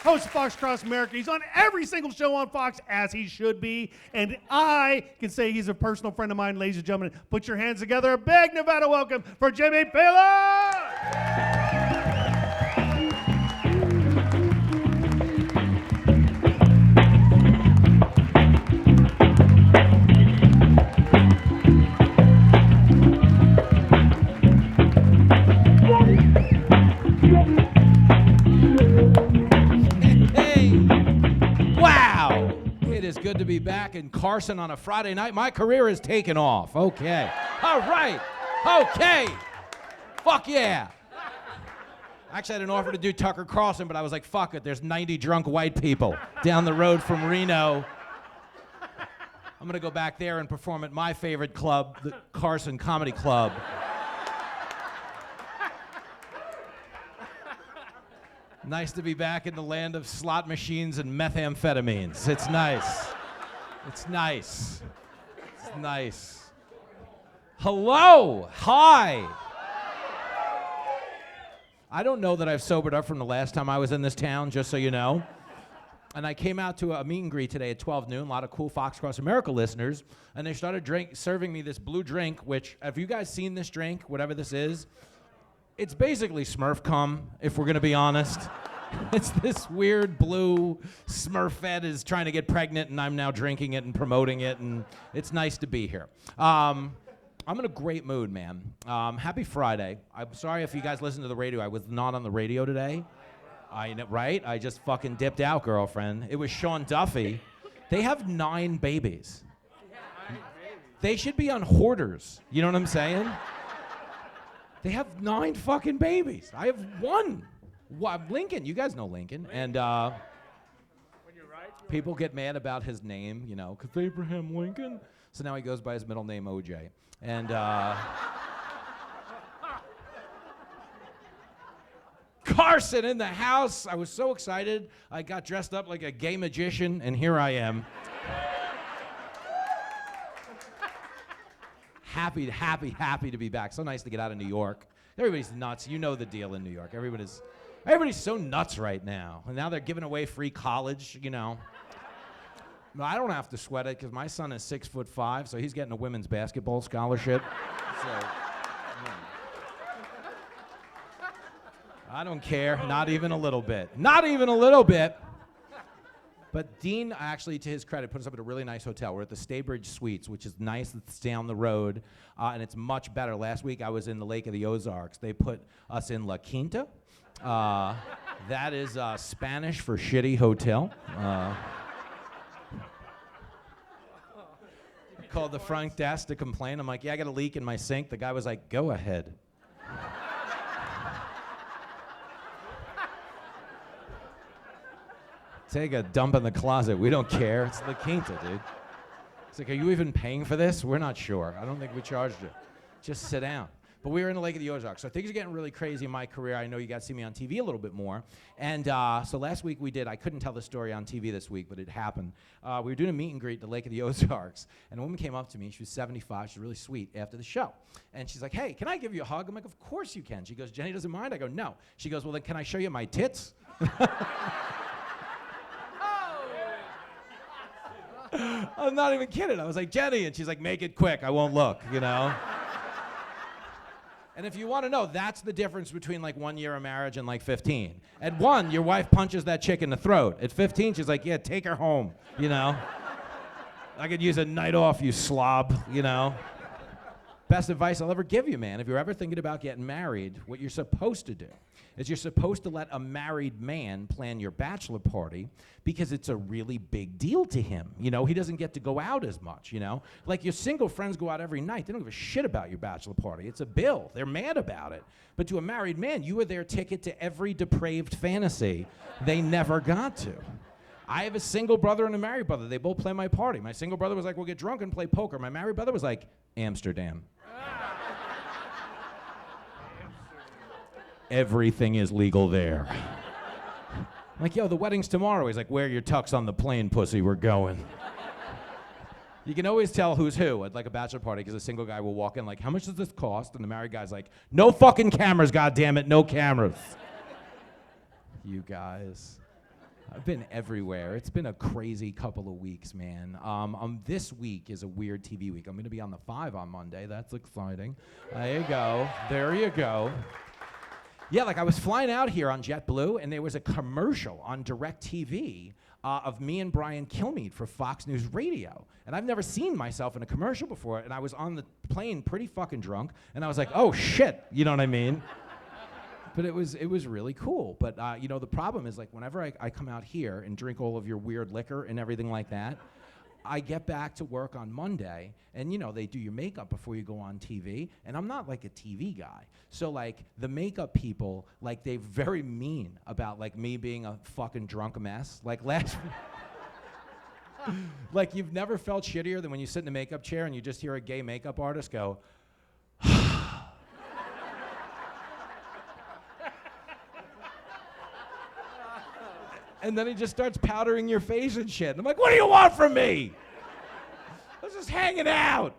Host of Fox Across America. He's on every single show on Fox, as he should be. And I can say he's a personal friend of mine, ladies and gentlemen. Put your hands together. A big Nevada welcome for Jimmy Failla! Good to be back in Carson on a Friday night. My career has taken off. Okay. All right. Okay. Fuck yeah. Actually, I had an offer to do Tucker Carlson, but I was like, fuck it. There's 90 drunk white people down the road from Reno. I'm going to go back there and perform at my favorite club, the Carson Comedy Club. Nice to be back in the land of slot machines and methamphetamines. It's nice. It's nice. It's nice. Hello. Hi. I don't know that I've sobered up from the last time I was in this town, just so you know. And I came out to a meet and greet today at 12 noon, a lot of cool Fox Across America listeners, and they started serving me this blue drink, which, have you guys seen this drink, whatever this is? It's basically Smurf cum, if we're gonna be honest. It's this weird blue Smurfette is trying to get pregnant, and I'm now drinking it and promoting it, and it's nice to be here. I'm in a great mood, man. Happy Friday. I'm sorry if you guys listen to the radio. I was not on the radio today. Right? I just fucking dipped out, girlfriend. It was Sean Duffy. They have 9 babies. They should be on Hoarders. You know what I'm saying? They have 9 fucking babies. I have 1. Lincoln, you guys know Lincoln. And people get mad about his name, you know, because Abraham Lincoln. So now he goes by his middle name, OJ. And Carson in the house. I was so excited. I got dressed up like a gay magician, and here I am. Happy to be back. So nice to get out of New York. Everybody's nuts. You know the deal in New York. Everybody's so nuts right now. And now they're giving away free college, you know. No, I don't have to sweat it because my son is 6'5", so he's getting a women's basketball scholarship. So, yeah. I don't care. Not even a little bit. Not even a little bit. But Dean, actually, to his credit, put us up at a really nice hotel. We're at the Staybridge Suites, which is nice. It's down the road, and it's much better. Last week, I was in the Lake of the Ozarks. They put us in La Quinta. That is Spanish for shitty hotel. Called the front desk to complain. I'm like, yeah, I got a leak in my sink. The guy was like, go ahead. Take a dump in the closet. We don't care. It's La Quinta, dude. It's like, are you even paying for this? We're not sure. I don't think we charged you. Just sit down. But we were in the Lake of the Ozarks. So things are getting really crazy in my career. I know you guys see me on TV a little bit more. And so last week we did, I couldn't tell the story on TV this week, but it happened. We were doing a meet and greet at the Lake of the Ozarks. And a woman came up to me. She was 75. She's really sweet after the show. And she's like, hey, can I give you a hug? I'm like, of course you can. She goes, Jenny doesn't mind? I go, no. She goes, well, then can I show you my tits? I'm not even kidding. I was like, Jenny, and she's like, make it quick. I won't look, you know? And if you want to know, that's the difference between like 1 year of marriage and like 15. At 1, your wife punches that chick in the throat. At 15, she's like, yeah, take her home, you know? I could use a night off, you slob, you know? Best advice I'll ever give you, man. If you're ever thinking about getting married, what you're supposed to do is you're supposed to let a married man plan your bachelor party because it's a really big deal to him. You know, he doesn't get to go out as much, you know? Like your single friends go out every night. They don't give a shit about your bachelor party. It's a bill. They're mad about it. But to a married man, you are their ticket to every depraved fantasy they never got to. I have a single brother and a married brother. They both play my party. My single brother was like, we'll get drunk and play poker. My married brother was like, Amsterdam. Everything is legal there. I'm like, yo, the wedding's tomorrow. He's like, wear your tux on the plane, pussy, we're going. You can always tell who's who at like a bachelor party because a single guy will walk in like, how much does this cost? And the married guy's like, no fucking cameras, goddammit, no cameras. You guys. I've been everywhere. It's been a crazy couple of weeks, man. This week is a weird TV week. I'm going to be on the 5 on Monday. That's exciting. There you go. There you go. Yeah, like I was flying out here on JetBlue, and there was a commercial on DirecTV of me and Brian Kilmeade for Fox News Radio. And I've never seen myself in a commercial before, and I was on the plane pretty fucking drunk, and I was like, oh shit, you know what I mean? But it was really cool. But you know, the problem is like whenever I come out here and drink all of your weird liquor and everything like that, I get back to work on Monday, and you know, they do your makeup before you go on TV, and I'm not like a TV guy. So like the makeup people, like they're very mean about like me being a fucking drunk mess. Like last like you've never felt shittier than when you sit in the makeup chair and you just hear a gay makeup artist go, and then he just starts powdering your face and shit. And I'm like, what do you want from me? I was just hanging out.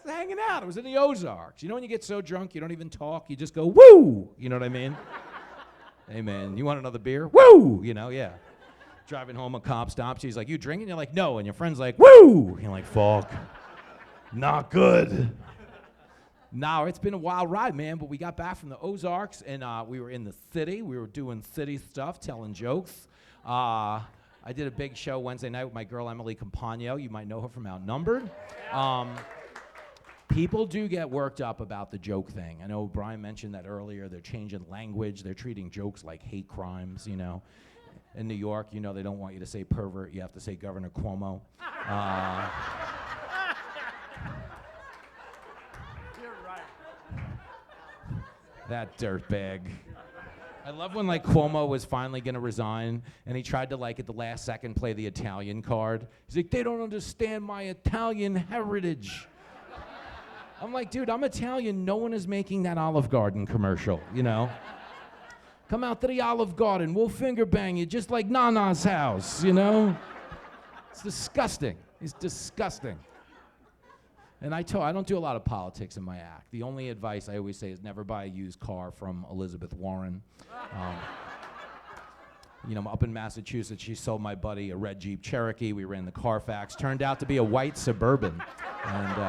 I was in the Ozarks. You know when you get so drunk you don't even talk, you just go, woo! You know what I mean? Hey man, you want another beer? Woo! You know, yeah. Driving home, a cop stops you. He's like, you drinking? You're like, no. And your friend's like, woo! You're like, fuck. Not good. No, it's been a wild ride, man, but we got back from the Ozarks, and we were in the city. We were doing city stuff, telling jokes. I did a big show Wednesday night with my girl, Emily Campagno. You might know her from Outnumbered. People do get worked up about the joke thing. I know Brian mentioned that earlier. They're changing language. They're treating jokes like hate crimes, you know. In New York, you know, they don't want you to say pervert. You have to say Governor Cuomo. That dirtbag. I love when like Cuomo was finally gonna resign and he tried to like at the last second play the Italian card. He's like, they don't understand my Italian heritage. I'm like, dude, I'm Italian. No one is making that Olive Garden commercial, you know? Come out to the Olive Garden. We'll finger bang you just like Nana's house, you know? It's disgusting. It's disgusting. And I don't do a lot of politics in my act. The only advice I always say is never buy a used car from Elizabeth Warren. You know, up in Massachusetts, she sold my buddy a red Jeep Cherokee. We ran the Carfax. Turned out to be a white Suburban. And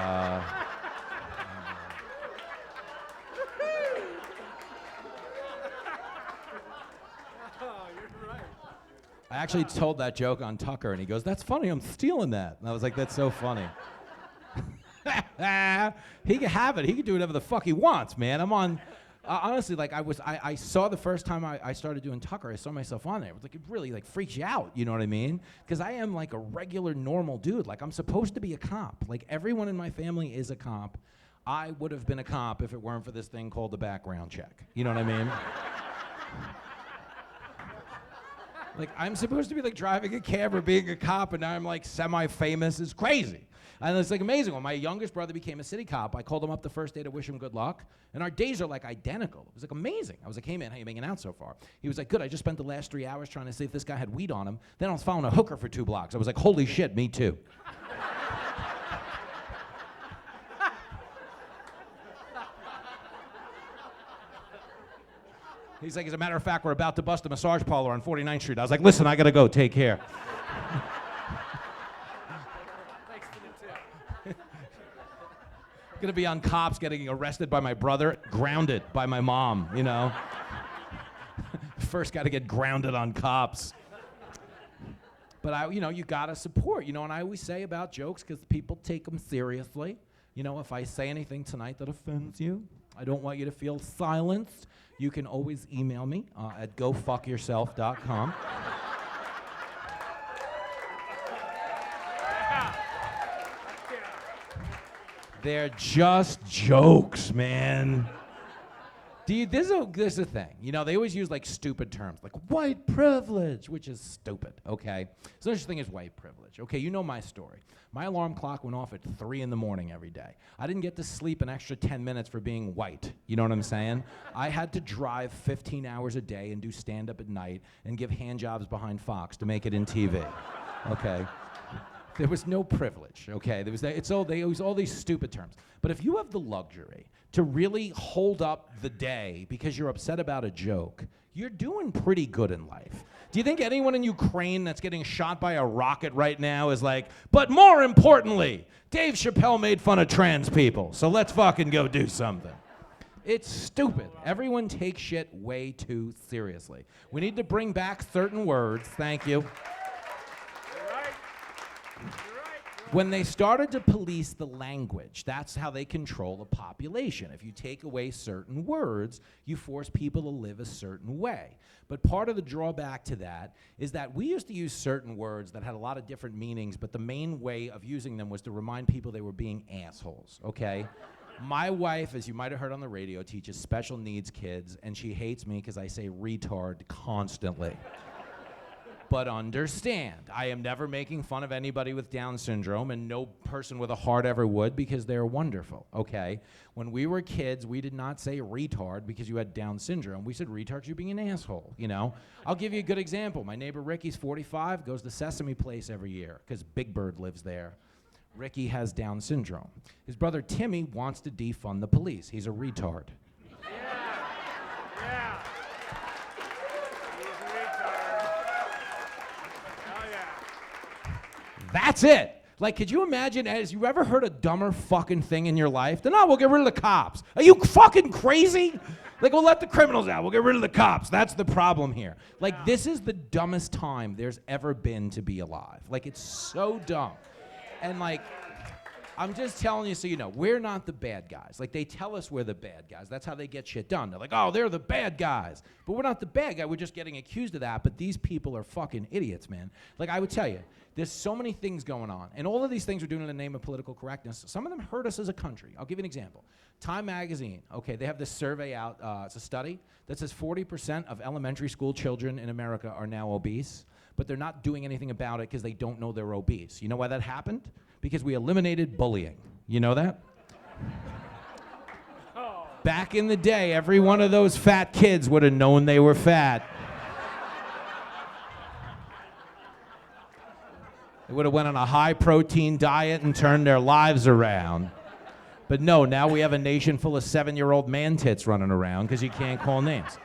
I actually told that joke on Tucker, and he goes, that's funny, I'm stealing that. And I was like, that's so funny. He can have it. He can do whatever the fuck he wants, man. I'm on, honestly, like I saw the first time I started doing Tucker, I saw myself on there. It was like, it really like freaks you out, you know what I mean? Because I am like a regular, normal dude. Like I'm supposed to be a cop. Like everyone in my family is a cop. I would have been a cop if it weren't for this thing called the background check. You know what I mean? Like I'm supposed to be like driving a cab or being a cop, and now I'm like semi-famous. It's crazy. And it's like amazing. When my youngest brother became a city cop, I called him up the first day to wish him good luck, and our days are like identical. It was like amazing. I was like, hey man, how you making out so far? He was like, good, I just spent the last 3 hours trying to see if this guy had weed on him. Then I was following a hooker for 2 blocks. I was like, holy shit, me too. He's like, as a matter of fact, we're about to bust a massage parlor on 49th Street. I was like, listen, I gotta go, take care. Thanks for the tip. Gonna be on cops getting arrested by my brother, grounded by my mom, you know? First gotta get grounded on cops. But you know, you gotta support, you know, and I always say about jokes, because people take them seriously. You know, if I say anything tonight that offends you, I don't want you to feel silenced. You can always email me at gofuckyourself.com. They're just jokes, man. There's a thing. You know, they always use like stupid terms, like white privilege, which is stupid, okay? So there's such thing as white privilege. Okay, you know my story. My alarm clock went off at 3 in the morning every day. I didn't get to sleep an extra 10 minutes for being white. You know what I'm saying? I had to drive 15 hours a day and do stand-up at night and give hand jobs behind Fox to make it in TV. Okay? There was no privilege, okay? They use all these stupid terms. But if you have the luxury to really hold up the day because you're upset about a joke, you're doing pretty good in life. Do you think anyone in Ukraine that's getting shot by a rocket right now is like, but more importantly, Dave Chappelle made fun of trans people, so let's fucking go do something. It's stupid. Everyone takes shit way too seriously. We need to bring back certain words, thank you. When they started to police the language, that's how they control a population. If you take away certain words, you force people to live a certain way. But part of the drawback to that is that we used to use certain words that had a lot of different meanings, but the main way of using them was to remind people they were being assholes, okay? My wife, as you might have heard on the radio, teaches special needs kids, and she hates me because I say retard constantly. But understand, I am never making fun of anybody with Down syndrome, and no person with a heart ever would, because they're wonderful, okay? When we were kids, we did not say retard because you had Down syndrome. We said retard because you're being an asshole, you know? I'll give you a good example. My neighbor Ricky's 45, goes to Sesame Place every year because Big Bird lives there. Ricky has Down syndrome. His brother Timmy wants to defund the police. He's a retard. Yeah. He's a retard. Oh, yeah. That's it. Like, could you imagine, has you ever heard a dumber fucking thing in your life? Then, we'll get rid of the cops. Are you fucking crazy? Like, we'll let the criminals out. We'll get rid of the cops. That's the problem here. Like, this is the dumbest time there's ever been to be alive. Like, it's so dumb. And, like, I'm just telling you so you know, we're not the bad guys. Like, they tell us we're the bad guys. That's how they get shit done. They're like, oh, they're the bad guys. But we're not the bad guy. We're just getting accused of that. But these people are fucking idiots, man. Like, I would tell you, there's so many things going on. And all of these things we're doing in the name of political correctness. Some of them hurt us as a country. I'll give you an example. Time Magazine, okay, they have this survey out. It's a study that says 40% of elementary school children in America are now obese. But they're not doing anything about it because they don't know they're obese. You know why that happened? Because we eliminated bullying. You know that? Back in the day, every one of those fat kids would have known they were fat. They would have went on a high-protein diet and turned their lives around. But no, now we have a nation full of 7-year-old man-tits running around because you can't call names.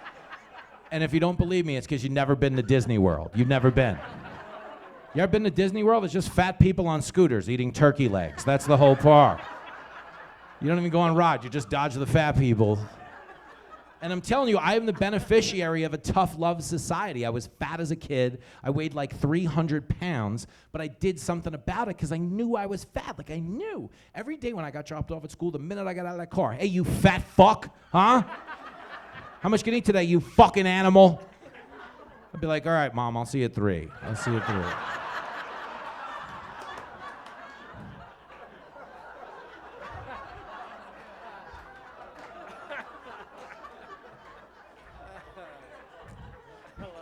And if you don't believe me, it's because you've never been to Disney World. You've never been. You ever been to Disney World? It's just fat people on scooters eating turkey legs. That's the whole park. You don't even go on rides. You just dodge the fat people. And I'm telling you, I am the beneficiary of a tough love society. I was fat as a kid. I weighed like 300 pounds, but I did something about it because I knew I was fat. Like, I knew. Every day when I got dropped off at school, the minute I got out of that car, hey, you fat fuck, huh? How much can you eat today, you fucking animal? I'd be like, all right, Mom, I'll see you at 3. I'll see you at 3.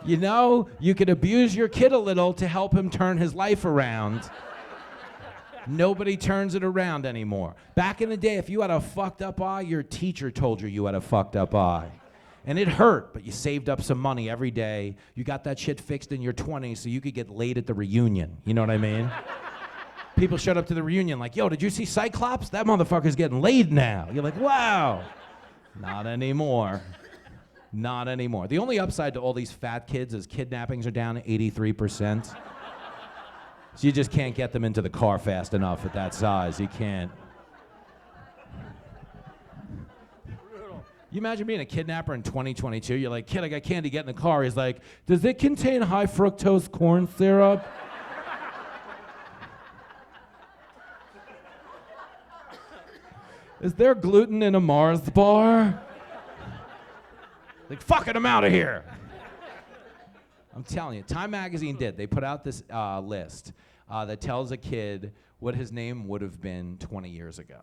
You know, you could abuse your kid a little to help him turn his life around. Nobody turns it around anymore. Back in the day, if you had a fucked up eye, your teacher told you you had a fucked up eye. And it hurt, but you saved up some money every day. You got that shit fixed in your 20s so you could get laid at the reunion. You know what I mean? People showed up to the reunion like, yo, did you see Cyclops? That motherfucker's getting laid now. You're like, wow. Not anymore. Not anymore. The only upside to all these fat kids is kidnappings are down 83%. So you just can't get them into the car fast enough at that size. You can't. You imagine being a kidnapper in 2022. You're like, kid, I got candy, get in the car. He's like, does it contain high fructose corn syrup? Is there gluten in a Mars bar? Like, fuck it, I'm out of here. I'm telling you, Time Magazine did. They put out this list that tells a kid what his name would have been 20 years ago.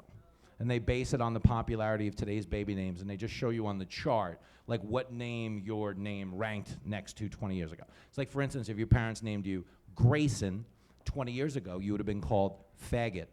And they base it on the popularity of today's baby names, and they just show you on the chart, like, what name your name ranked next to 20 years ago. It's like, for instance, if your parents named you Grayson 20 years ago, you would have been called Faggot.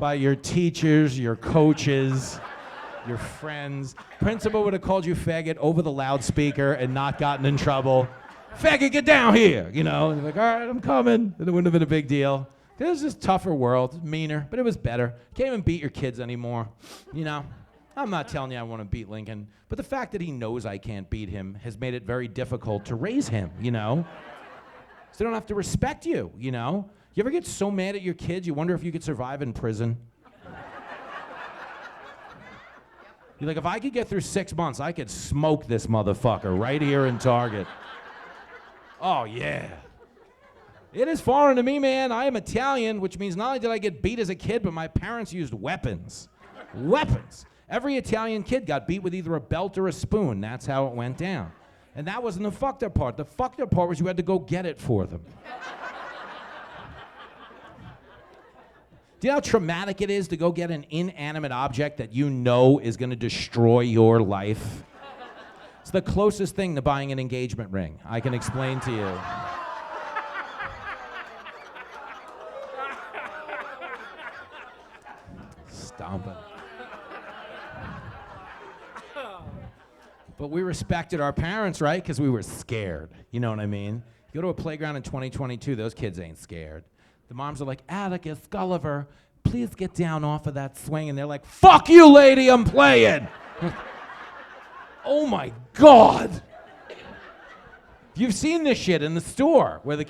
by your teachers, your coaches, your friends. Principal would have called you faggot over the loudspeaker and not gotten in trouble. Faggot, get down here, you know. And you're like, all right, I'm coming. And it wouldn't have been a big deal. It was just a tougher world, meaner, but it was better. Can't even beat your kids anymore, you know. I'm not telling you I want to beat Lincoln, but the fact that he knows I can't beat him has made it very difficult to raise him, you know. So they don't have to respect you, you know. You ever get so mad at your kids, you wonder if you could survive in prison? You're like, if I could get through 6 months, I could smoke this motherfucker right here in Target. Oh, yeah. It is foreign to me, man. I am Italian, which means not only did I get beat as a kid, but my parents used weapons. Weapons. Every Italian kid got beat with either a belt or a spoon. That's how it went down. And that wasn't the fucked up part. The fucked up part was you had to go get it for them. Do you know how traumatic it is to go get an inanimate object that you know is going to destroy your life? It's the closest thing to buying an engagement ring. I can explain to you. Stomping. But we respected our parents, right? Because we were scared. You know what I mean? You go to a playground in 2022, those kids ain't scared. The moms are like, Atticus, Gulliver, please get down off of that swing. And they're like, fuck you, lady, I'm playing. Oh my God. You've seen this shit in the store where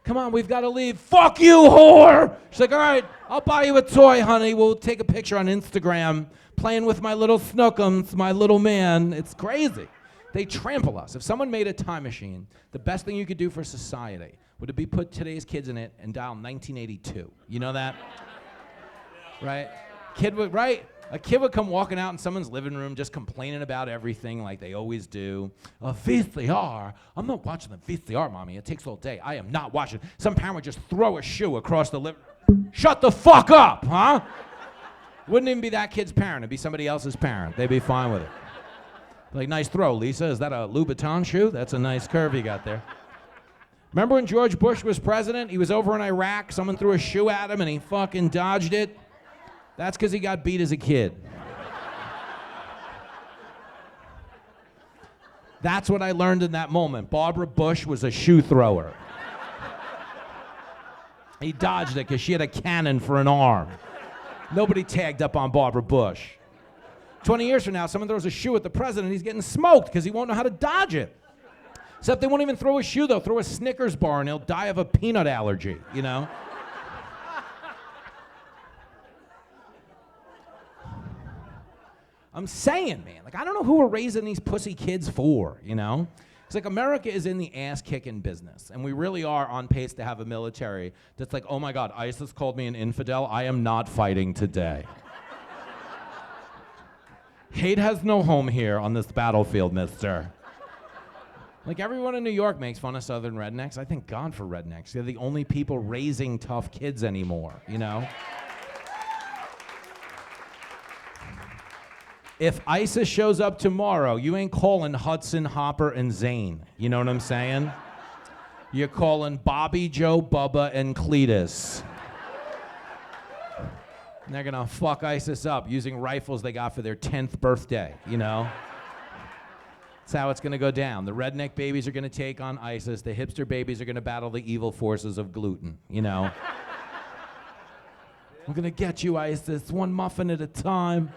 come on, we've got to leave. Fuck you, whore. She's like, all right, I'll buy you a toy, honey. We'll take a picture on Instagram playing with my little snookums, my little man. It's crazy. They trample us. If someone made a time machine, the best thing you could do for society would be put today's kids in it and dial 1982. You know that? Right? A kid would come walking out in someone's living room just complaining about everything like they always do. A VCR. I'm not watching the VCR, Mommy. It takes all day. I am not watching. Some parent would just throw a shoe across the living room. Shut the fuck up, huh? Wouldn't even be that kid's parent. It'd be somebody else's parent. They'd be fine with it. Like, nice throw, Lisa. Is that a Louboutin shoe? That's a nice curve you got there. Remember when George Bush was president? He was over in Iraq. Someone threw a shoe at him and he fucking dodged it. That's because he got beat as a kid. That's what I learned in that moment. Barbara Bush was a shoe thrower. He dodged it because she had a cannon for an arm. Nobody tagged up on Barbara Bush. 20 years from now, someone throws a shoe at the president, he's getting smoked because he won't know how to dodge it. Except they won't even throw a shoe, they'll throw a Snickers bar and he'll die of a peanut allergy, you know? I'm saying, man, like, I don't know who we're raising these pussy kids for, you know? It's like America is in the ass-kicking business, and we really are on pace to have a military that's like, oh my God, ISIS called me an infidel, I am not fighting today. Hate has no home here on this battlefield, mister. Like, everyone in New York makes fun of Southern rednecks. I thank God for rednecks. They're the only people raising tough kids anymore, you know? If ISIS shows up tomorrow, you ain't calling Hudson, Hopper, and Zane. You know what I'm saying? You're calling Bobby, Joe, Bubba, and Cletus. And they're gonna fuck ISIS up using rifles they got for their 10th birthday, you know? That's how it's gonna go down. The redneck babies are gonna take on ISIS. The hipster babies are gonna battle the evil forces of gluten, you know? We're gonna get you, ISIS, one muffin at a time.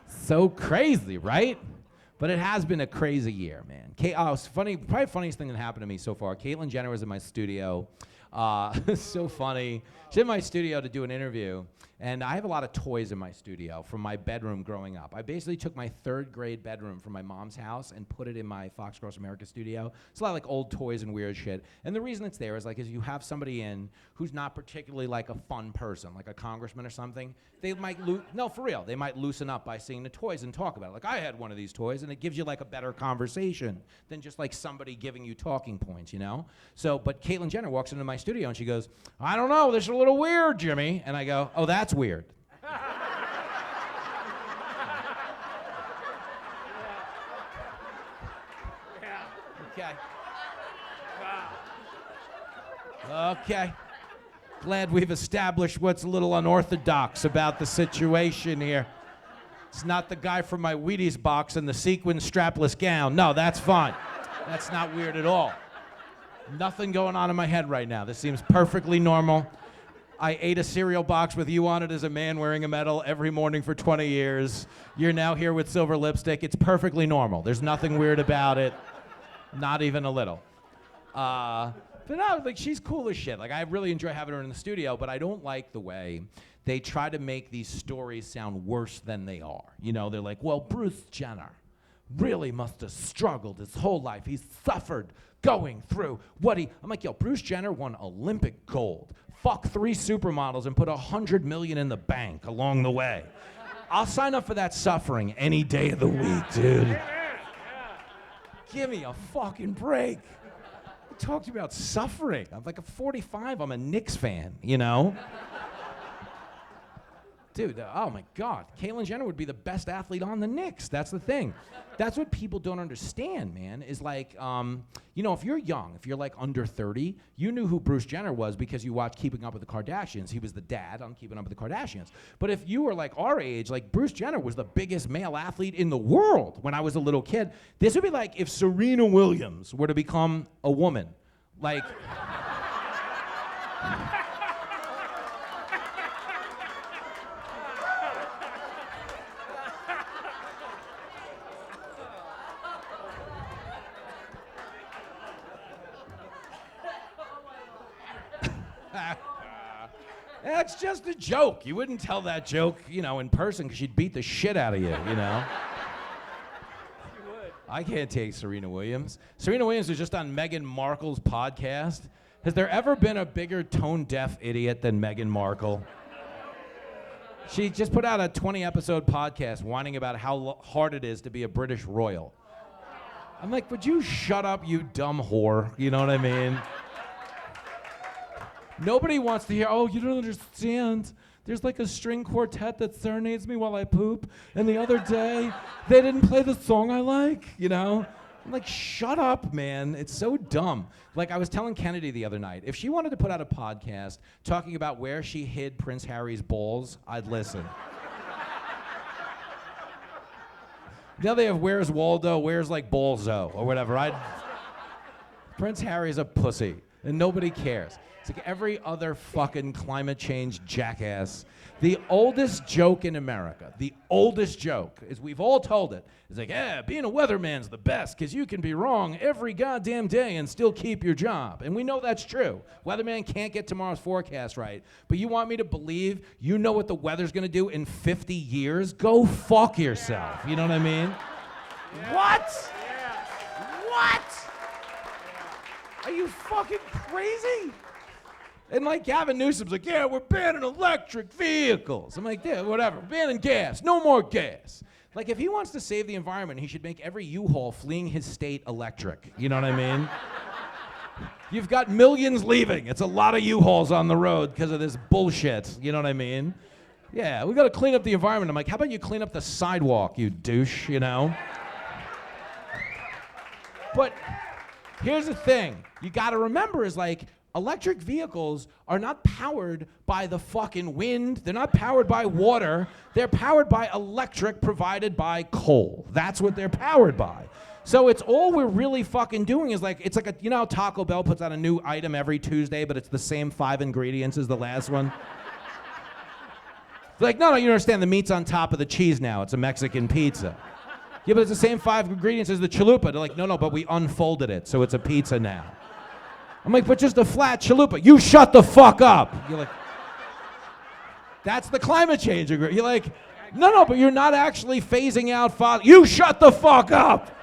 So crazy, right? But it has been a crazy year, man. It's funny, probably the funniest thing that happened to me so far. Caitlyn Jenner was in my studio. So funny. She's in my studio to do an interview, and I have a lot of toys in my studio from my bedroom growing up. I basically took my 3rd grade bedroom from my mom's house and put it in my Fox Cross America studio. It's a lot of like old toys and weird shit. And the reason it's there is like, is you have somebody in who's not particularly like a fun person, like a congressman or something. They might, no, for real, they might loosen up by seeing the toys and talk about it. Like, I had one of these toys, and it gives you like a better conversation than just like somebody giving you talking points, you know? So, but Caitlyn Jenner walks into my studio and she goes, I don't know, this is a little weird, Jimmy. And I go, oh, that's weird. Okay. Wow. Okay. Glad we've established what's a little unorthodox about the situation here. It's not the guy from my Wheaties box in the sequin strapless gown. No, that's fine. That's not weird at all. Nothing going on in my head right now. This seems perfectly normal. I ate a cereal box with you on it as a man wearing a medal every morning for 20 years. You're now here with silver lipstick. It's perfectly normal. There's nothing weird about it. Not even a little. But no, like, she's cool as shit. Like, I really enjoy having her in the studio, but I don't like the way they try to make these stories sound worse than they are. You know, they're like, well, Bruce Jenner really must have struggled his whole life. He's suffered going through what he... I'm like, yo, Bruce Jenner won Olympic gold. Fuck 3 supermodels and put $100 million in the bank along the way. I'll sign up for that suffering any day of the week, dude. Give me a fucking break. Talk to me about suffering. I'm like, 45, I'm a Knicks fan, you know? Dude, oh my God. Caitlyn Jenner would be the best athlete on the Knicks. That's the thing. That's what people don't understand, man, is like, you know, if you're young, if you're like under 30, you knew who Bruce Jenner was because you watched Keeping Up with the Kardashians. He was the dad on Keeping Up with the Kardashians. But if you were like our age, like Bruce Jenner was the biggest male athlete in the world when I was a little kid. This would be like if Serena Williams were to become a woman. Like... That's just a joke. You wouldn't tell that joke, you know, in person because she'd beat the shit out of you, you know? You would. I can't take Serena Williams. Serena Williams was just on Meghan Markle's podcast. Has there ever been a bigger tone-deaf idiot than Meghan Markle? She just put out a 20-episode podcast whining about how hard it is to be a British royal. I'm like, would you shut up, you dumb whore? You know what I mean? Nobody wants to hear, oh, you don't understand. There's like a string quartet that serenades me while I poop. And the other day, they didn't play the song I like, you know? I'm like, shut up, man. It's so dumb. Like, I was telling Kennedy the other night, if she wanted to put out a podcast talking about where she hid Prince Harry's balls, I'd listen. Now they have Where's Waldo, Where's like Balzo, or whatever. Prince Harry's a pussy, and nobody cares. It's like every other fucking climate change jackass. The oldest joke in America, the oldest joke, is we've all told it. It's like, yeah, being a weatherman's the best because you can be wrong every goddamn day and still keep your job. And we know that's true. Weatherman can't get tomorrow's forecast right. But you want me to believe you know what the weather's going to do in 50 years? Go fuck yourself. You know what I mean? Yeah. What? Yeah. What? Yeah. Are you fucking crazy? And like Gavin Newsom's like, yeah, we're banning electric vehicles. I'm like, yeah, whatever, banning gas, no more gas. Like, if he wants to save the environment, he should make every U-Haul fleeing his state electric. You know what I mean? You've got millions leaving. It's a lot of U-Hauls on the road because of this bullshit. You know what I mean? Yeah, we got to clean up the environment. I'm like, how about you clean up the sidewalk, you douche, you know? But here's the thing. You got to remember is like, electric vehicles are not powered by the fucking wind. They're not powered by water. They're powered by electric provided by coal. That's what they're powered by. So it's all we're really fucking doing is like, it's like, you know how Taco Bell puts out a new item every Tuesday, but it's the same 5 ingredients as the last one? Like, no, you don't understand. The meat's on top of the cheese now. It's a Mexican pizza. Yeah, but it's the same 5 ingredients as the chalupa. They're like, no, but we unfolded it, so it's a pizza now. I'm like, but just a flat chalupa. You shut the fuck up. You're like, that's the climate change agreement. You're like, no, but you're not actually phasing out fossil. You shut the fuck up.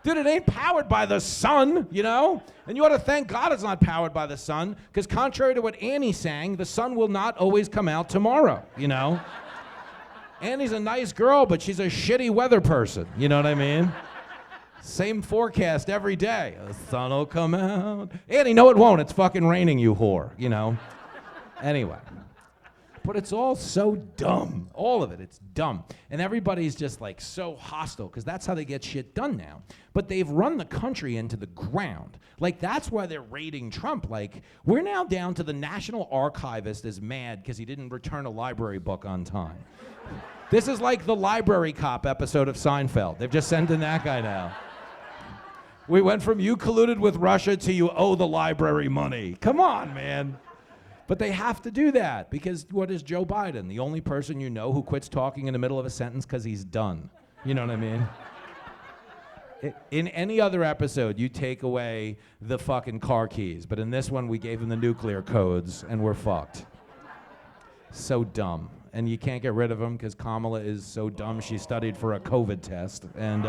Dude, it ain't powered by the sun, you know? And you ought to thank God it's not powered by the sun, because contrary to what Annie sang, the sun will not always come out tomorrow, you know? Annie's a nice girl, but she's a shitty weather person, you know what I mean? Same forecast every day. The sun will come out. Annie, no, it won't. It's fucking raining, you whore, you know? Anyway. But it's all so dumb. All of it, it's dumb. And everybody's just like so hostile because that's how they get shit done now. But they've run the country into the ground. Like, that's why they're raiding Trump. Like, we're now down to the National Archivist is mad because he didn't return a library book on time. This is like the library cop episode of Seinfeld. They've just sent in that guy now. We went from you colluded with Russia to you owe the library money. Come on, man. But they have to do that because what is Joe Biden? The only person you know who quits talking in the middle of a sentence because he's done. You know what I mean? In any other episode, you take away the fucking car keys. But in this one, we gave him the nuclear codes and we're fucked. So dumb. And you can't get rid of him because Kamala is so dumb she studied for a COVID test. And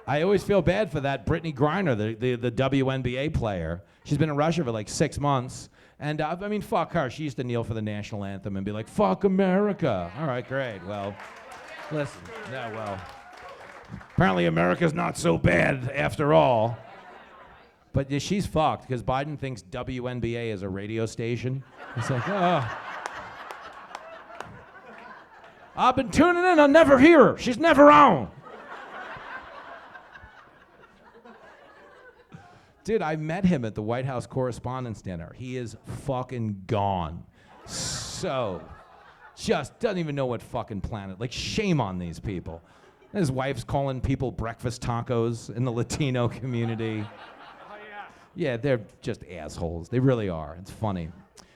I always feel bad for that Brittany Griner, the WNBA player. She's been in Russia for like 6 months. And I mean, fuck her. She used to kneel for the national anthem and be like, fuck America. All right, great. Well, listen. Yeah, well, apparently America's not so bad after all. But yeah, she's fucked because Biden thinks WNBA is a radio station. It's like, oh. I've been tuning in. I'll never hear her. She's never on. Dude, I met him at the White House Correspondents' Dinner. He is fucking gone. So, just doesn't even know what fucking planet. Like, shame on these people. His wife's calling people breakfast tacos in the Latino community. Oh, yeah. Yeah, they're just assholes. They really are. It's funny.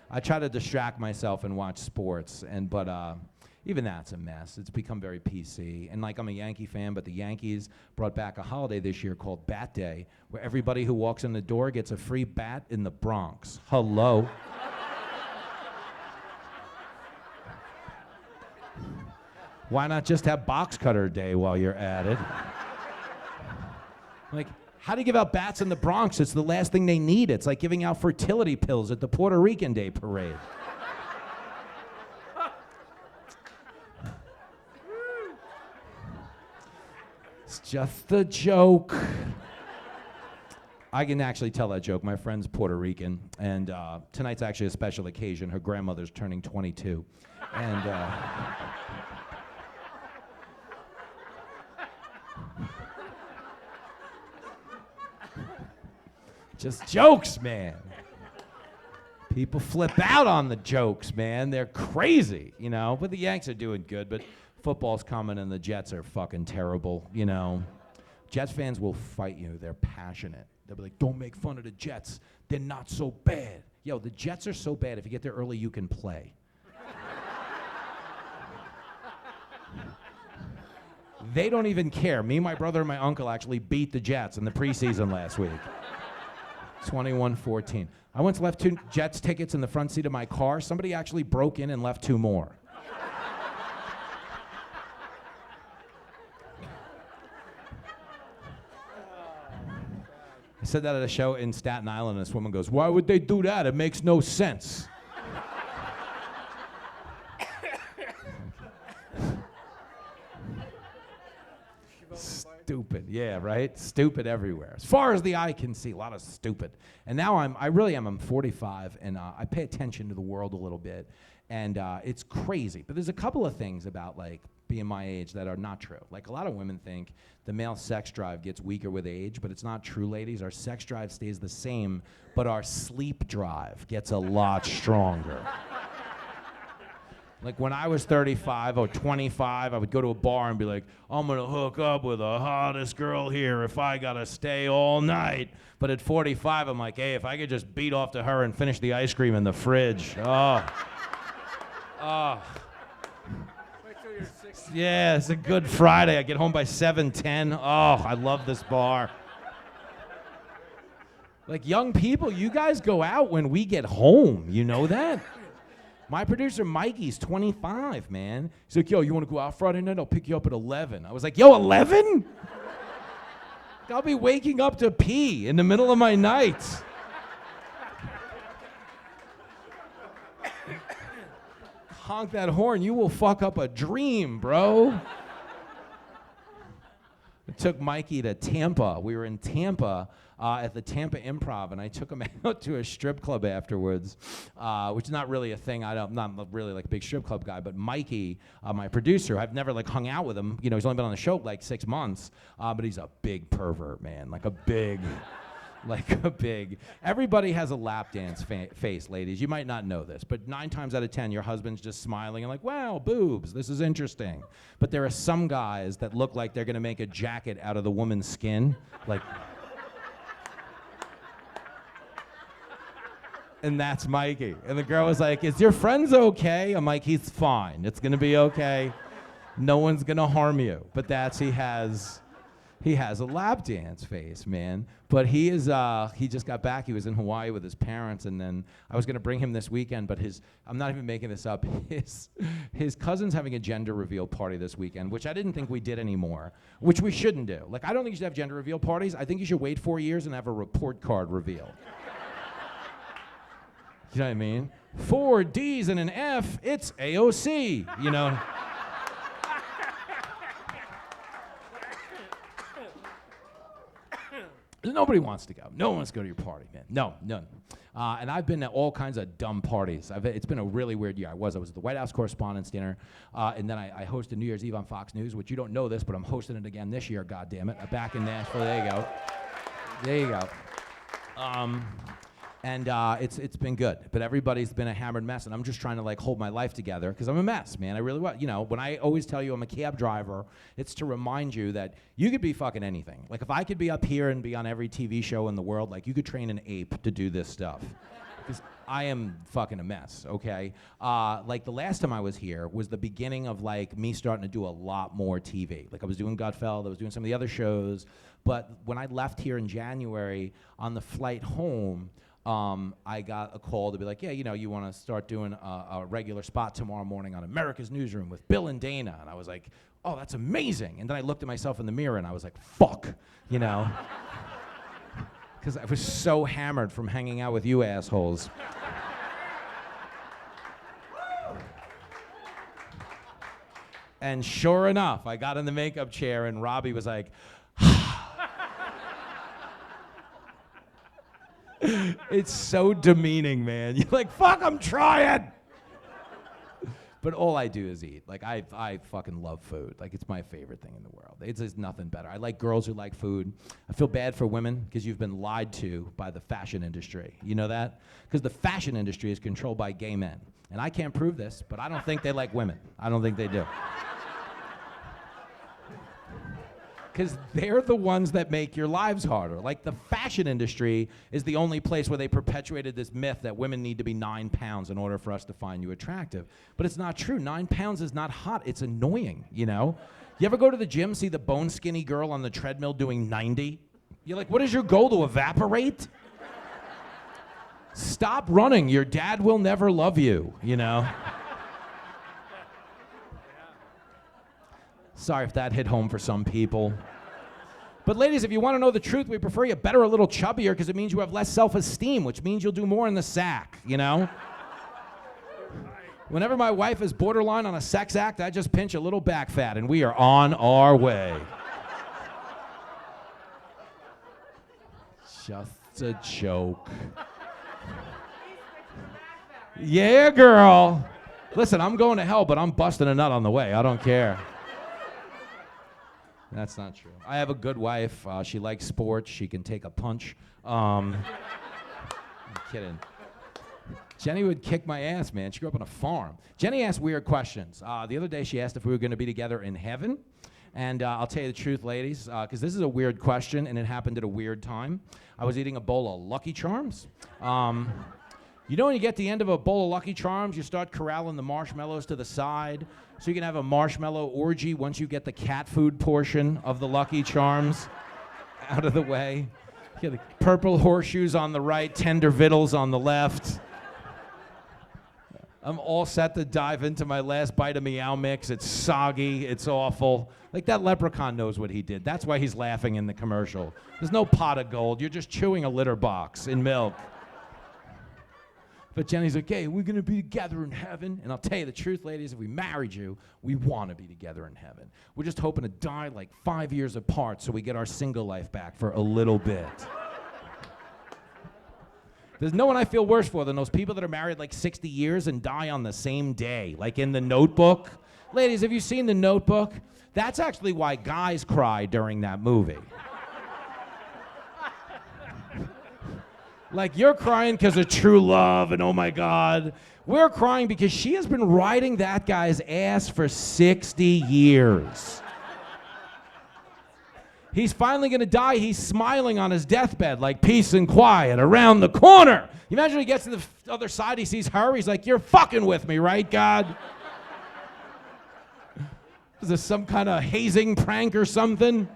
I try to distract myself and watch sports, but even that's a mess. It's become very PC. And like, I'm a Yankee fan, but the Yankees brought back a holiday this year called Bat Day, where everybody who walks in the door gets a free bat in the Bronx. Hello. Why not just have Box Cutter Day while you're at it? Like, how do you give out bats in the Bronx? It's the last thing they need. It's like giving out fertility pills at the Puerto Rican Day parade. It's just a joke. I can actually tell that joke. My friend's Puerto Rican, and tonight's actually a special occasion. Her grandmother's turning 22. And just jokes, man. People flip out on the jokes, man. They're crazy, you know? But the Yanks are doing good, but football's coming and the Jets are fucking terrible, you know? Jets fans will fight you. They're passionate. They'll be like, don't make fun of the Jets. They're not so bad. Yo, the Jets are so bad. If you get there early, you can play. They don't even care. Me, my brother, and my uncle actually beat the Jets in the preseason last week. 21-14. I once left 2 Jets tickets in the front seat of my car. Somebody actually broke in and left 2 more. I said that at a show in Staten Island, and this woman goes, why would they do that? It makes no sense. Stupid, yeah, right? Stupid everywhere. As far as the eye can see, a lot of stupid. And now I'm 45, and I pay attention to the world a little bit, and it's crazy. But there's a couple of things about, like, being my age that are not true. Like, a lot of women think the male sex drive gets weaker with age, but it's not true, ladies. Our sex drive stays the same, but our sleep drive gets a lot stronger. Like, when I was 35 or 25, I would go to a bar and be like, I'm gonna hook up with the hottest girl here if I gotta stay all night. But at 45, I'm like, hey, if I could just beat off to her and finish the ice cream in the fridge. Oh. Oh. Wait till you're 60. Yeah, it's a good Friday. I get home by 7:10. Oh, I love this bar. Like, young people, you guys go out when we get home. You know that? My producer, Mikey's 25, man. He's like, yo, you want to go out Friday night? I'll pick you up at 11. I was like, yo, 11? I'll be waking up to pee in the middle of my night. Honk that horn, you will fuck up a dream, bro. took Mikey to Tampa. We were in Tampa at the Tampa Improv, and I took him out to a strip club afterwards, which is not really a thing. I'm not really like a big strip club guy, but Mikey, my producer, I've never like hung out with him. You know, he's only been on the show like 6 months, but he's a big pervert, man, like a big. Everybody has a lap dance face, ladies. You might not know this, but 9 times out of 10, your husband's just smiling and like, wow, boobs, this is interesting. But there are some guys that look like they're gonna make a jacket out of the woman's skin, like. And that's Mikey. And the girl was like, is your friend's okay? I'm like, he's fine. It's gonna be okay. No one's gonna harm you. But he has a lap dance face, man. But he just got back. He was in Hawaii with his parents, and then I was gonna bring him this weekend, but I'm not even making this up, his cousin's having a gender reveal party this weekend, which I didn't think we did anymore, which we shouldn't do. Like, I don't think you should have gender reveal parties. I think you should wait 4 years and have a report card reveal. You know what I mean? 4 D's and an F, it's AOC, you know? Nobody wants to go. No one wants to go to your party, man. No, none. And I've been at all kinds of dumb parties. It's been a really weird year. I was at the White House Correspondents' Dinner, and then I hosted New Year's Eve on Fox News, which you don't know this, but I'm hosting it again this year, goddammit. Back in Nashville. There you go. There you go. And it's been good, but everybody's been a hammered mess, and I'm just trying to like hold my life together because I'm a mess, man. I really was. You know, when I always tell you I'm a cab driver, it's to remind you that you could be fucking anything. Like if I could be up here and be on every TV show in the world, like you could train an ape to do this stuff. Because I am fucking a mess, okay? Like the last time I was here was the beginning of like me starting to do a lot more TV. Like I was doing Gutfeld, I was doing some of the other shows, but when I left here in January on the flight home, I got a call to be like, yeah, you know, you want to start doing a regular spot tomorrow morning on America's Newsroom with Bill and Dana. And I was like, oh, that's amazing. And then I looked at myself in the mirror and I was like, fuck, you know? Because I was so hammered from hanging out with you assholes. And sure enough, I got in the makeup chair and Robbie was like, it's so demeaning, man. You're like, fuck, I'm trying. But all I do is eat. Like, I fucking love food. Like, it's my favorite thing in the world. There's nothing better. I like girls who like food. I feel bad for women because you've been lied to by the fashion industry. You know that? Because the fashion industry is controlled by gay men. And I can't prove this, but I don't think they like women. I don't think they do. Because they're the ones that make your lives harder. Like the fashion industry is the only place where they perpetuated this myth that women need to be 9 pounds in order for us to find you attractive. But it's not true. 9 pounds is not hot. It's annoying, you know? You ever go to the gym, see the bone skinny girl on the treadmill doing 90? You're like, what is your goal, to evaporate? Stop running. Your dad will never love you, you know? Sorry if that hit home for some people. But ladies, if you want to know the truth, we prefer you better a little chubbier because it means you have less self-esteem, which means you'll do more in the sack, you know? Whenever my wife is borderline on a sex act, I just pinch a little back fat and we are on our way. Just a joke. Yeah, girl. Listen, I'm going to hell, but I'm busting a nut on the way. I don't care. That's not true. I have a good wife. She likes sports. She can take a punch. I'm kidding. Jenny would kick my ass, man. She grew up on a farm. Jenny asked weird questions. The other day, she asked if we were going to be together in heaven. And I'll tell you the truth, ladies, because this is a weird question, and it happened at a weird time. I was eating a bowl of Lucky Charms. You know when you get to the end of a bowl of Lucky Charms, you start corralling the marshmallows to the side so you can have a marshmallow orgy once you get the cat food portion of the Lucky Charms out of the way. You get the purple horseshoes on the right, tender vittles on the left. I'm all set to dive into my last bite of Meow Mix. It's soggy. It's awful. Like that leprechaun knows what he did. That's why he's laughing in the commercial. There's no pot of gold. You're just chewing a litter box in milk. But Jenny's like, hey, we're going to be together in heaven. And I'll tell you the truth, ladies, if we married you, we want to be together in heaven. We're just hoping to die like 5 years apart so we get our single life back for a little bit. There's no one I feel worse for than those people that are married like 60 years and die on the same day, like in The Notebook. Ladies, have you seen The Notebook? That's actually why guys cry during that movie. Like, you're crying because of true love and oh my God. We're crying because she has been riding that guy's ass for 60 years. He's finally gonna die. He's smiling on his deathbed like peace and quiet around the corner. You imagine he gets to the other side, he sees her, he's like, you're fucking with me, right, God? Is this some kind of hazing prank or something?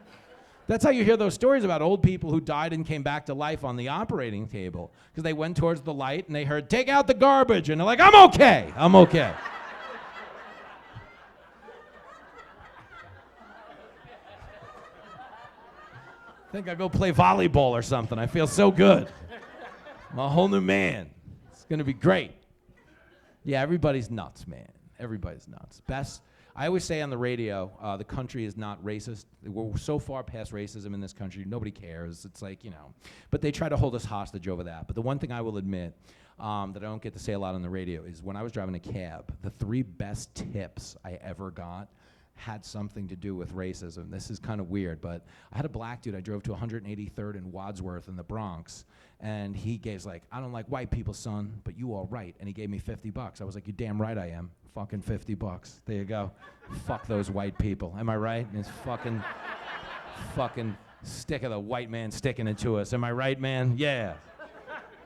That's how you hear those stories about old people who died and came back to life on the operating table. Because they went towards the light and they heard, take out the garbage. And they're like, I'm okay. I'm okay. I think I'll go play volleyball or something. I feel so good. I'm a whole new man. It's going to be great. Yeah, everybody's nuts, man. Everybody's nuts. I always say on the radio, the country is not racist. We're so far past racism in this country, nobody cares. It's like, you know, but they try to hold us hostage over that. But the one thing I will admit that I don't get to say a lot on the radio is when I was driving a cab, the 3 best tips I ever got had something to do with racism. This is kind of weird, but I had a black dude. I drove to 183rd and Wadsworth in the Bronx, and he gave like, I don't like white people, son, but you all right. And he gave me $50. I was like, you're damn right I am. Fucking $50. There you go. Fuck those white people. Am I right? And it's fucking stick of the white man sticking it to us. Am I right, man? Yeah.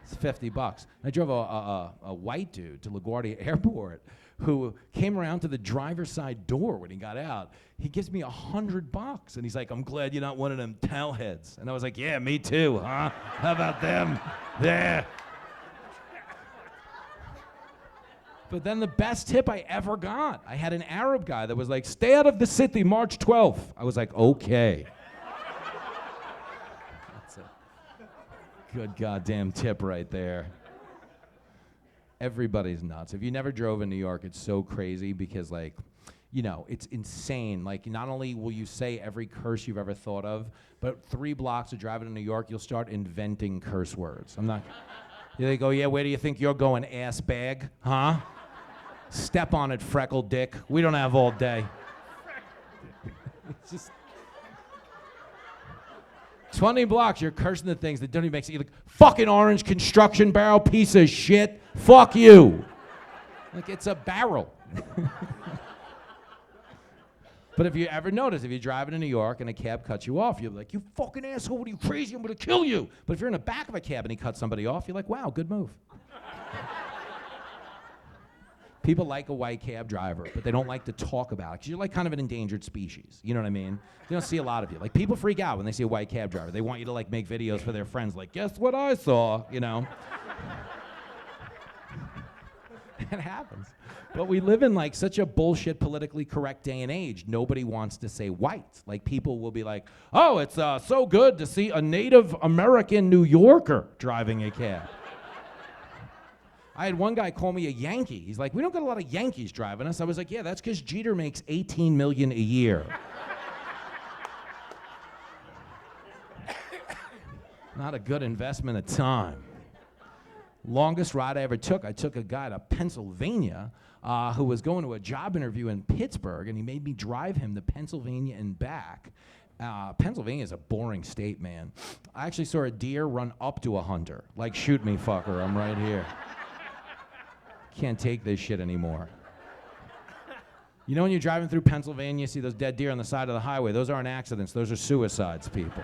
It's $50. I drove a white dude to LaGuardia Airport who came around to the driver's side door when he got out. He gives me $100, and he's like, I'm glad you're not one of them towel heads. And I was like, yeah, me too, huh? How about them? Yeah. But then the best tip I ever got, I had an Arab guy that was like, stay out of the city, March 12th. I was like, okay. That's a good goddamn tip right there. Everybody's nuts. If you never drove in New York, it's so crazy because, like, you know, it's insane. Like, not only will you say every curse you've ever thought of, but 3 blocks of driving in New York, you'll start inventing curse words. I'm not... They go, yeah, where do you think you're going, ass bag? Huh? Step on it, freckle dick. We don't have all day. It's just 20 blocks, you're cursing the things that don't even make sense. You're like, fucking orange construction barrel, piece of shit. Fuck you. Like, it's a barrel. But if you ever notice, if you're driving in New York and a cab cuts you off, you're like, you fucking asshole, what are you crazy? I'm gonna kill you. But if you're in the back of a cab and he cuts somebody off, you're like, wow, good move. People like a white cab driver, but they don't like to talk about it, because you're like kind of an endangered species. You know what I mean? You don't see a lot of you. Like, people freak out when they see a white cab driver. They want you to, like, make videos for their friends, like, guess what I saw, you know? It happens. But we live in, like, such a bullshit politically correct day and age. Nobody wants to say white. Like, people will be like, oh, it's so good to see a Native American New Yorker driving a cab. I had one guy call me a Yankee. He's like, we don't get a lot of Yankees driving us. I was like, yeah, that's because Jeter makes $18 million a year. Not a good investment of time. Longest ride I took a guy to Pennsylvania who was going to a job interview in Pittsburgh, and he made me drive him to Pennsylvania and back. Pennsylvania is a boring state, man. I actually saw a deer run up to a hunter. Like, shoot me, fucker, I'm right here. Can't take this shit anymore. You know when you're driving through Pennsylvania, you see those dead deer on the side of the highway? Those aren't accidents, those are suicides, people.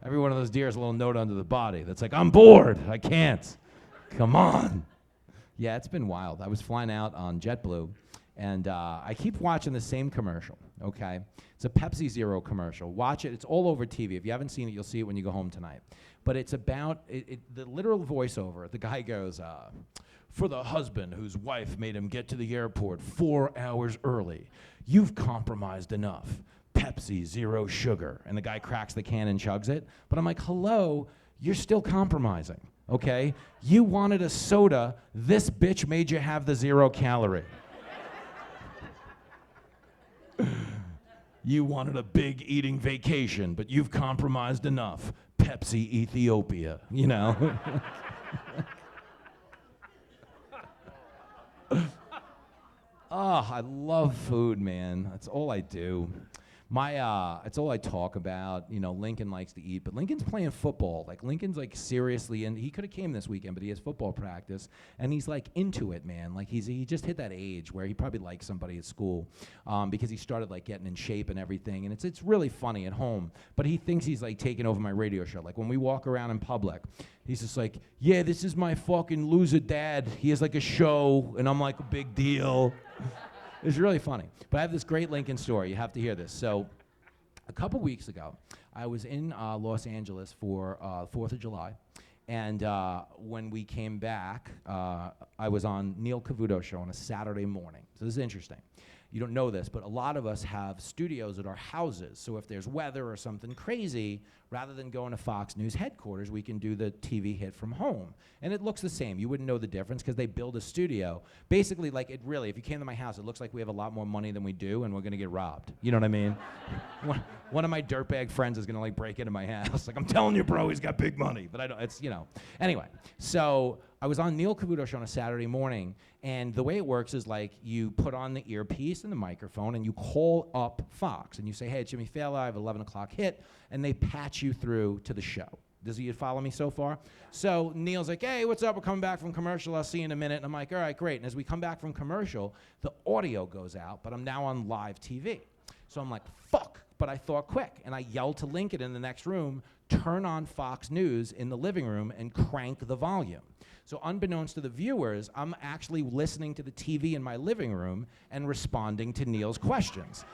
Every one of those deer has a little note under the body that's like, I'm bored, I can't. Come on. Yeah, it's been wild. I was flying out on JetBlue, and I keep watching the same commercial, okay? It's a Pepsi Zero commercial. Watch it. It's all over TV. If you haven't seen it, you'll see it when you go home tonight. But it's about, the literal voiceover, the guy goes, for the husband whose wife made him get to the airport 4 hours early, you've compromised enough. Pepsi Zero Sugar. And the guy cracks the can and chugs it. But I'm like, hello, you're still compromising, okay? You wanted a soda, this bitch made you have the 0 calorie. You wanted a big eating vacation, but you've compromised enough. Pepsi Ethiopia, you know? Oh, I love food, man. That's all I do. It's all I talk about. You know, Lincoln likes to eat, but Lincoln's playing football. Like, Lincoln's like seriously, and he could have came this weekend, but he has football practice, and he's like into it, man. Like, he just hit that age where he probably likes somebody at school, because he started like getting in shape and everything, and it's really funny at home. But he thinks he's like taking over my radio show. Like, when we walk around in public, he's just like, yeah, this is my fucking loser dad. He has like a show, and I'm like a big deal. It's really funny. But I have this great Lincoln story. You have to hear this. So a couple weeks ago, I was in Los Angeles for 4th of July. And when we came back, I was on Neil Cavuto's show on a Saturday morning. So this is interesting. You don't know this, but a lot of us have studios at our houses. So if there's weather or something crazy, rather than going to Fox News headquarters, we can do the TV hit from home. And it looks the same. You wouldn't know the difference because they build a studio. Basically, like, it really, if you came to my house, it looks like we have a lot more money than we do, and we're going to get robbed. You know what I mean? One of my dirtbag friends is going to, like, break into my house. Like, I'm telling you, bro, he's got big money. But I don't, it's, you know. Anyway, so I was on Neil Cavuto's show on a Saturday morning, and the way it works is, like, you put on the earpiece and the microphone, and you call up Fox, and you say, hey, it's Jimmy Failla, I have 11 o'clock hit, and they patch you through to the show. Does you follow me so far? So Neil's like, hey, what's up? We're coming back from commercial. I'll see you in a minute. And I'm like, all right, great. And as we come back from commercial, the audio goes out, but I'm now on live TV. So I'm like, fuck. But I thought quick, and I yelled to Lincoln in the next room, turn on Fox News in the living room and crank the volume. So unbeknownst to the viewers, I'm actually listening to the TV in my living room and responding to Neil's questions.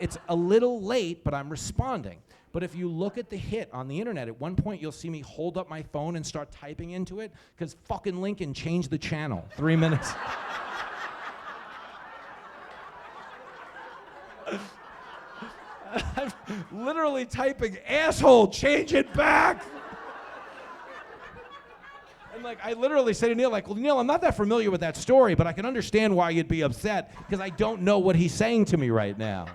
It's a little late, but I'm responding. But if you look at the hit on the internet, at one point you'll see me hold up my phone and start typing into it, because fucking Lincoln changed the channel 3 minutes. I'm literally typing, asshole, change it back. And like, I literally say to Neil, like, well, Neil, I'm not that familiar with that story, but I can understand why you'd be upset, because I don't know what he's saying to me right now.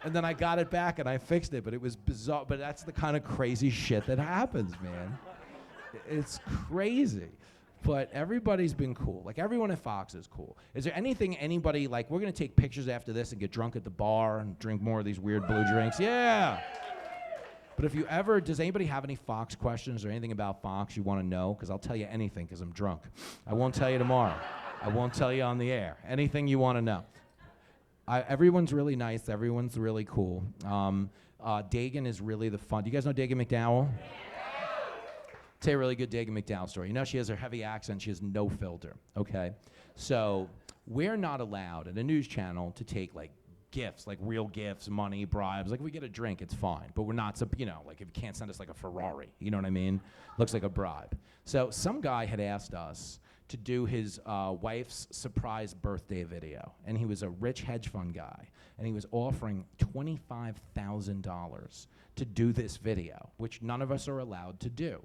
And then I got it back and I fixed it, but it was bizarre. But that's the kind of crazy shit that happens, man. It's crazy. But everybody's been cool. Like, everyone at Fox is cool. Is there anything anybody, like, we're going to take pictures after this and get drunk at the bar and drink more of these weird blue drinks? Yeah. But if you ever, does anybody have any Fox questions or anything about Fox you want to know? Because I'll tell you anything because I'm drunk. I won't tell you tomorrow. I won't tell you on the air. Anything you want to know. Everyone's really nice. Everyone's really cool. Dagan is really the fun. Do you guys know Dagan McDowell? Tell you a really good Dagan McDowell story. You know, she has her heavy accent. She has no filter, okay? So we're not allowed at a news channel to take, like, gifts, like real gifts, money, bribes. Like, if we get a drink, it's fine. But we're not, you know, like, if you can't send us, like, a Ferrari, you know what I mean? Looks like a bribe. So some guy had asked us to do his wife's surprise birthday video. And he was a rich hedge fund guy. And he was offering $25,000 to do this video, which none of us are allowed to do.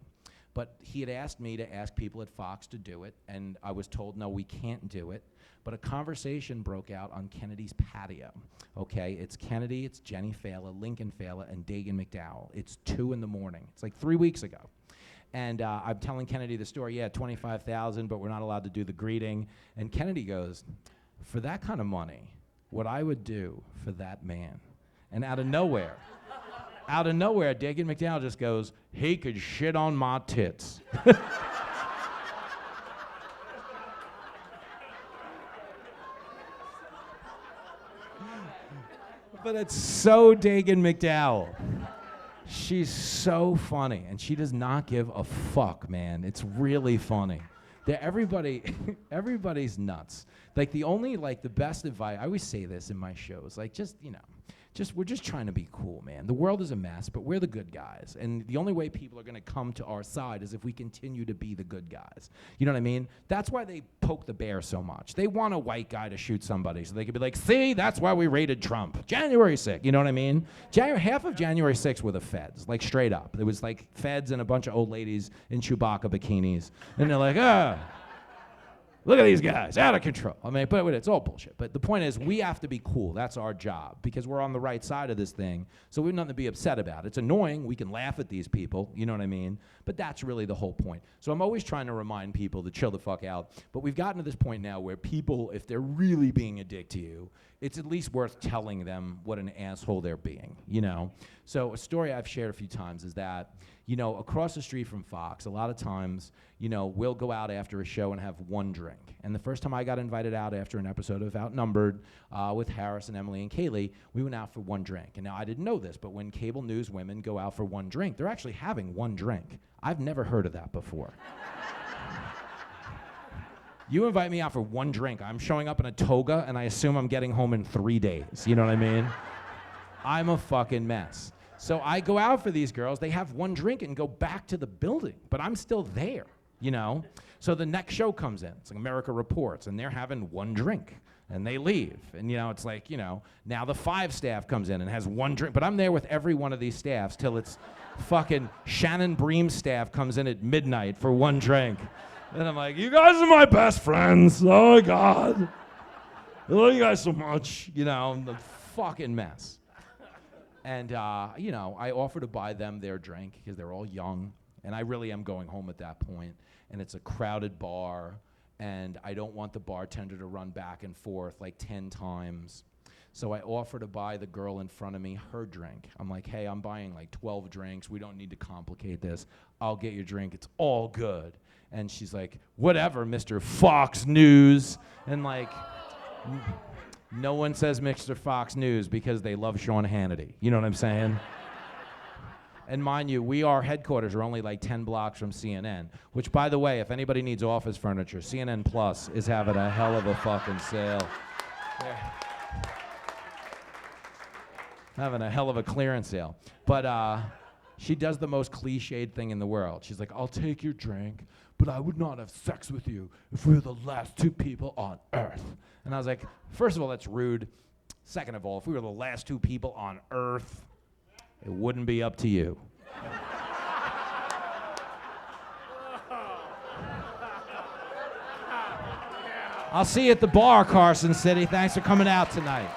But he had asked me to ask people at Fox to do it, and I was told, no, we can't do it. But a conversation broke out on Kennedy's patio, okay? It's Kennedy, it's Jenny Failla, Lincoln Failla, and Dagan McDowell. It's 2 in the morning. It's like 3 weeks ago. And I'm telling Kennedy the story, yeah, 25,000, but we're not allowed to do the greeting. And Kennedy goes, for that kind of money, what I would do for that man. And out of nowhere, Dagan McDowell just goes, he could shit on my tits. But it's so Dagan McDowell. She's so funny, and she does not give a fuck, man. It's really funny. Everybody's nuts. Like, the only, like, the best advice, I always say this in my shows, like, just, you know, we're just trying to be cool, man. The world is a mess, but we're the good guys. And the only way people are going to come to our side is if we continue to be the good guys. You know what I mean? That's why they poke the bear so much. They want a white guy to shoot somebody so they could be like, see, that's why we raided Trump. January 6th, you know what I mean? Half of January 6th were the feds, like straight up. There was like feds and a bunch of old ladies in Chewbacca bikinis. And they're like, look at these guys, out of control. I mean, but it's all bullshit. But the point is, we have to be cool. That's our job, because we're on the right side of this thing, so we have nothing to be upset about. It's annoying. We can laugh at these people, you know what I mean? But that's really the whole point. So I'm always trying to remind people to chill the fuck out. But we've gotten to this point now where people, if they're really being a dick to you, it's at least worth telling them what an asshole they're being, you know? So a story I've shared a few times is that, you know, across the street from Fox, a lot of times, you know, we'll go out after a show and have one drink. And the first time I got invited out after an episode of Outnumbered with Harris and Emily and Kaylee, we went out for one drink. And now I didn't know this, but when cable news women go out for one drink, they're actually having one drink. I've never heard of that before. You invite me out for one drink, I'm showing up in a toga, and I assume I'm getting home in 3 days. You know what I mean? I'm a fucking mess. So I go out for these girls, they have one drink and go back to the building, but I'm still there, you know? So the next show comes in, it's like America Reports, and they're having one drink, and they leave. And, you know, it's like, you know, now the 5 staff comes in and has one drink, but I'm there with every one of these staffs till it's fucking Shannon Bream's staff comes in at midnight for one drink. And I'm like, you guys are my best friends, oh my God. I love you guys so much, you know, I'm the fucking mess. And, you know, I offer to buy them their drink because they're all young. And I really am going home at that point. And it's a crowded bar. And I don't want the bartender to run back and forth like 10 times. So I offer to buy the girl in front of me her drink. I'm like, hey, I'm buying like 12 drinks. We don't need to complicate this. I'll get your drink. It's all good. And she's like, whatever, Mr. Fox News. And like... No one says Mr. Fox News because they love Sean Hannity. You know what I'm saying? And mind you, our headquarters are only like 10 blocks from CNN, which, by the way, if anybody needs office furniture, CNN Plus is having a hell of a fucking sale. They're having a hell of a clearance sale. But she does the most cliched thing in the world. She's like, I'll take your drink, but I would not have sex with you if we were the last 2 people on Earth. And I was like, first of all, that's rude. Second of all, if we were the last 2 people on Earth, it wouldn't be up to you. I'll see you at the bar, Carson City. Thanks for coming out tonight.